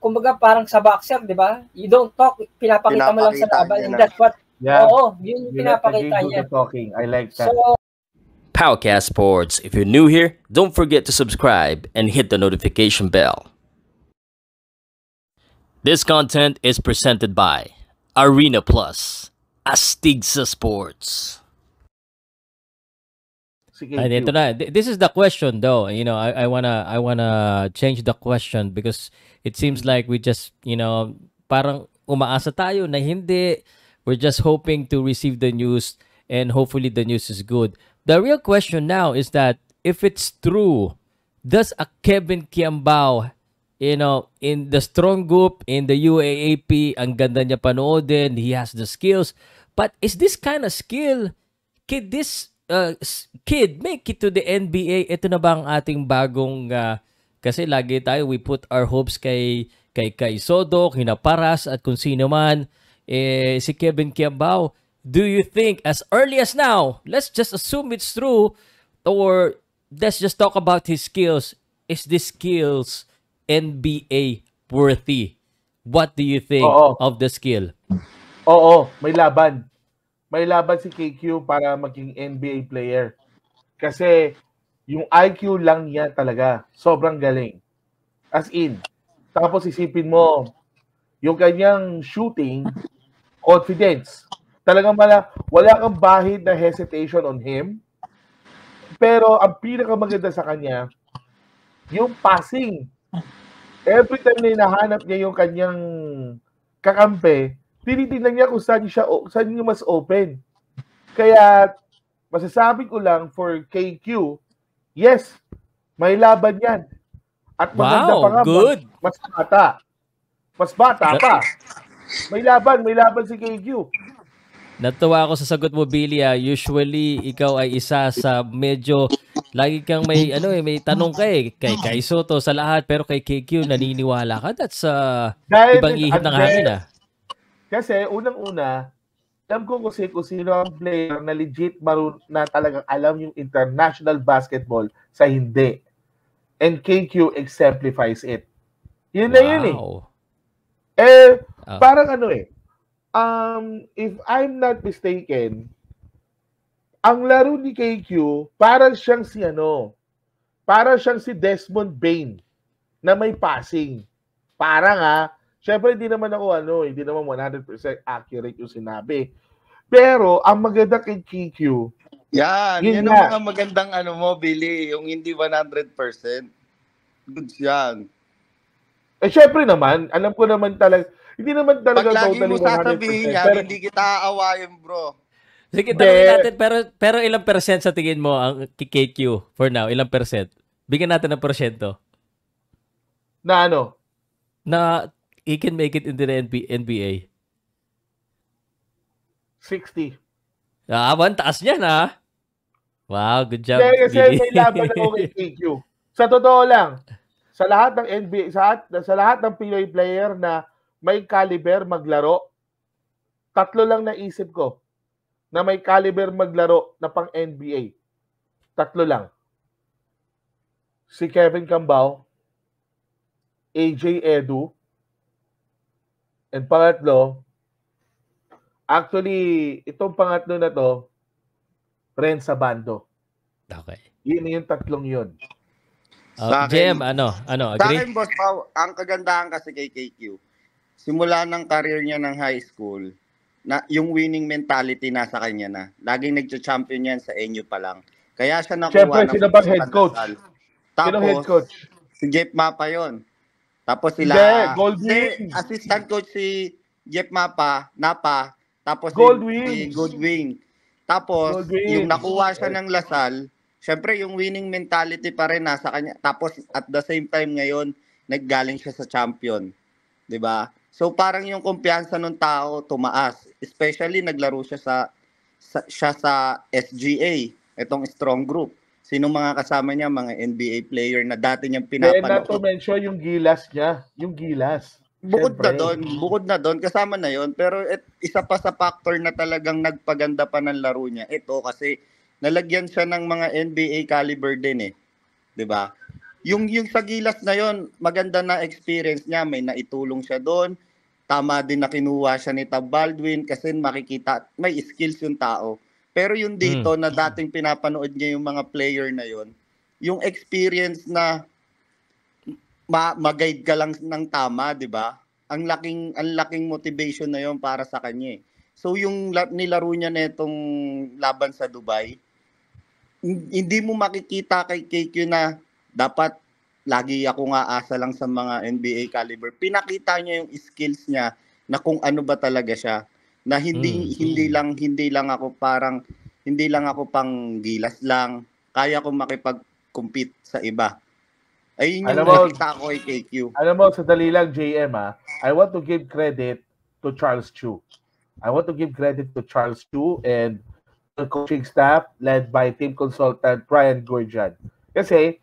kumbaga parang sa boxer, di ba? You don't talk, pinapakita mo lang sa laban. And that's what, oo, yun yung pinapakita niya. Talking. I like that. So, Powercast Sports. If you're new here, don't forget to subscribe and hit the notification bell. This content is presented by Arena Plus, Astigsa Sports. And ito na. This is the question, though. You know, I wanna change the question because it seems like we just, you know, parang umaasa tayo na hindi. We're just hoping to receive the news, and hopefully the news is good. The real question now is that if it's true, does a Kevin Kiambao, you know, in the strong group in the UAAP, ang ganda niya panoodin, he has the skills, but is this kind of skill, could this kid make it to the NBA? Ito na ba ang ating bagong kasi lagi tayo we put our hopes kay Soto, kina Paras at kung sino man. Si Kevin Kiambao, do you think as early as now, let's just assume it's true, or let's just talk about his skills, is this skills NBA worthy? What do you think of the skill? Oo, may laban. May laban si KQ para maging NBA player. Kasi yung IQ lang niya talaga, sobrang galing. As in, tapos isipin mo, yung kanyang shooting, confidence. Talagang wala kang bahid na hesitation on him. Pero ang pinakamaganda sa kanya, yung passing. Every time na hinahanap niya yung kanyang kakampi, tinitingnan niya kung saan niya mas open. Kaya, masasabi ko lang for KQ, yes, may laban yan. At maganda pa nga, good. Mas bata pa. May laban si KQ. Natuwa ako sa sagot mo, Billy. Usually, ikaw ay isa sa medyo, lagi kang may tanong ka kay Soto sa lahat, pero kay KQ naniniwala ka. That's ibang ihip ng hangin Kasi unang-una, alam ko kung sino ang player na legit na talagang alam yung international basketball sa hindi. And KQ exemplifies it. Yun na yun parang if I'm not mistaken, ang laro ni KQ, parang siyang si Desmond Bain na may passing. Parang syempre, hindi naman 100% accurate yung sinabi. Pero, ang maganda kay KQ, yan ang mga magandang Billy, yung hindi 100%. Good yan. Syempre naman, alam ko naman talaga, hindi naman talaga pag lagi totally 100%. Mo sasabihin yan, pero, hindi kita aawayin, bro. Sige, tanongin natin, pero ilang percent sa tingin mo ang KQ for now? Ilang percent? Bigyan natin ng porsyento. Na Na he can make it into the NBA. 60. Taas niya na. Wow, good job. Kasi may laban ako kay KQ. Sa totoo lang, sa lahat ng NBA, sa lahat ng Pinoy player na may caliber maglaro, 3 lang naisip ko na may caliber maglaro na pang NBA. 3 lang. Si Kevin Kiambao, AJ Edu, and pangatlo, actually, itong pangatlo na to, Ren Sabando. Okay. Yun yung 3 yun. Jem, agree? Sa akin, Boss Pao, ang kagandahan kasi kay KQ, simula ng career niya ng high school, na yung winning mentality nasa kanya na. Laging nagcha-champion yan sa NU pa lang. Kaya siya nakuha Siyempre, sino bang head coach? Tapos, head coach? Si Jeff Mapa yun. Tapos assistant coach si Jeff Napa, tapos si Goldwing. Tapos, yung nakuha siya ng Lasal, syempre yung winning mentality pa rin nasa kanya. Tapos, at the same time ngayon, naggaling siya sa champion. 'Di ba? So, parang yung kumpiyansa ng tao tumaas. Especially, naglaro siya sa SGA, itong strong group. Sinong mga kasama niya, mga NBA player na dati niyang pinapanood. Not to mention yung gilas niya. Yung gilas. Bukod na doon, kasama na yon. Pero isa pa sa factor na talagang nagpaganda pa ng laro niya. Ito kasi nalagyan siya ng mga NBA caliber din 'di ba? Yung sa Gilas na yon, maganda na experience niya, may naitulong siya doon. Tama din na kinuha siya ni Tab Baldwin kasi makikita may skills yung tao. Pero yung dito na dating pinapanood niya yung mga player na yon, yung experience na mag-guide ka lang ng tama, 'di ba? Ang laking motivation na yon para sa kanya. So yung nilaro niya netong laban sa Dubai, hindi mo makikita kay KQ na dapat lagi ako nga asa lang sa mga NBA caliber. Pinakita niya yung skills niya na kung ano ba talaga siya. Na hindi lang ako pang Gilas lang. Kaya ko makipag-compete sa iba. Ayun yung nakita ko kay KQ. Alam mo, sa dali lang, JM, I want to give credit to Charles Chu. I want to give credit to Charles Chu and the coaching staff led by team consultant Brian Gorjan. Kasi,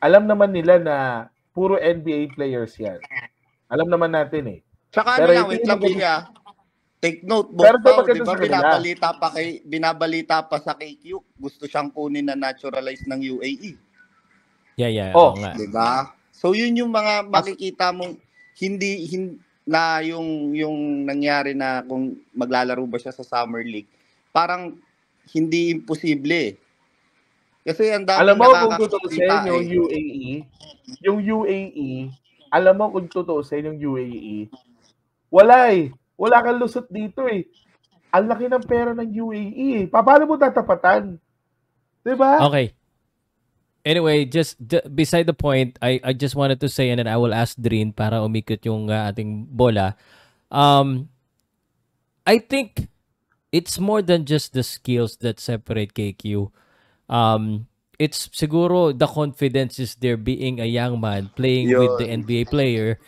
alam naman nila na puro NBA players yan. Alam naman natin eh. Tsaka pero wait lang, Bilya. Take note, di ba binabalita pa sa KQ, gusto siyang kunin na naturalize ng UAE. Yeah. Oh, di ba? So yun yung mga makikita mong hindi na yung nangyari na kung maglalaro ba siya sa Summer League. Parang hindi imposible. Kasi ang dami alam mo kung tutuusin yung UAE, alam mo kung tutuusin yung UAE, wala kang lusot dito eh. Ang laki ng pera ng UAE eh. Paano mo tatapatan? Diba? Okay. Anyway, just beside the point, I just wanted to say, and then I will ask Drin para umikot yung ating bola. I think it's more than just the skills that separate KQ. It's siguro the confidence is there being a young man playing with the NBA player,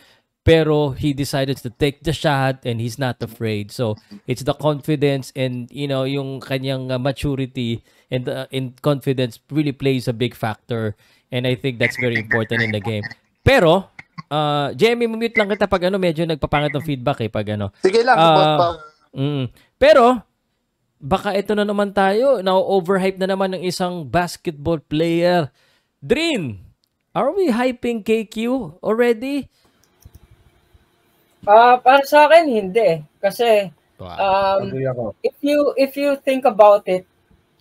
pero he decided to take the shot and he's not afraid. So it's the confidence and yung kanyang maturity and confidence really plays a big factor, and I think that's very important in the game. Pero Jamie, mute lang kita pag medyo nagpapangit ng feedback pag Sige lang, pero baka ito na naman tayo, na-overhype na naman ng isang basketball player. Drin, are we hyping KQ already? Para sa akin, hindi. Kasi, if you think about it,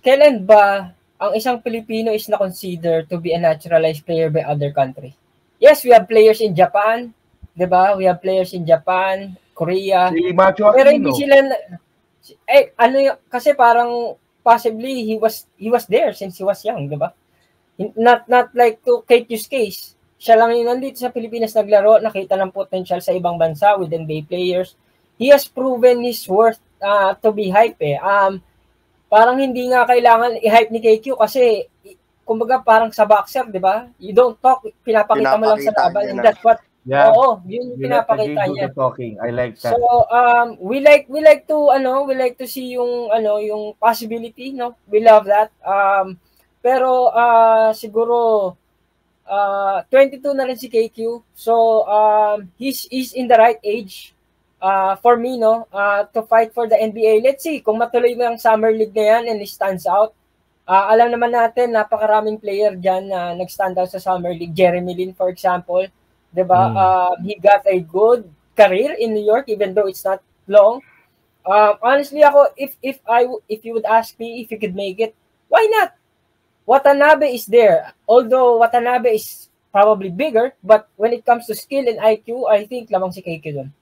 kailan ba ang isang Pilipino is na-consider to be a naturalized player by other country? Yes, we have players in Japan, di ba? We have players in Japan, Korea. Pero hindi sila... kasi parang possibly he was there since he was young, 'di ba? Not like to KQ's case. Siya lang yung nandito sa Pilipinas naglaro, nakita ng potential sa ibang bansa with NBA players. He has proven his worth to be hype parang hindi nga kailangan i-hype ni KQ kasi kumbaga parang sa boxer, 'di ba? You don't talk, pinapakita mo lang sa laban, and that's what yun yung pinapakita niya. I like that. So, we like to see yung possibility, no? We love that. Pero siguro 22 na rin si KQ. So, he's in the right age for me, no? To fight for the NBA. Let's see kung matuloy mo yung Summer League na yan and he stands out. Alam naman natin, napakaraming player dyan na nag-stand out sa Summer League. Jeremy Lin, for example. Diba? He got a good career in New York even though it's not long. Honestly ako, if you would ask me if you could make it, why not? Watanabe is there. Although Watanabe is probably bigger, but when it comes to skill and IQ, I think lamang si KQ dun.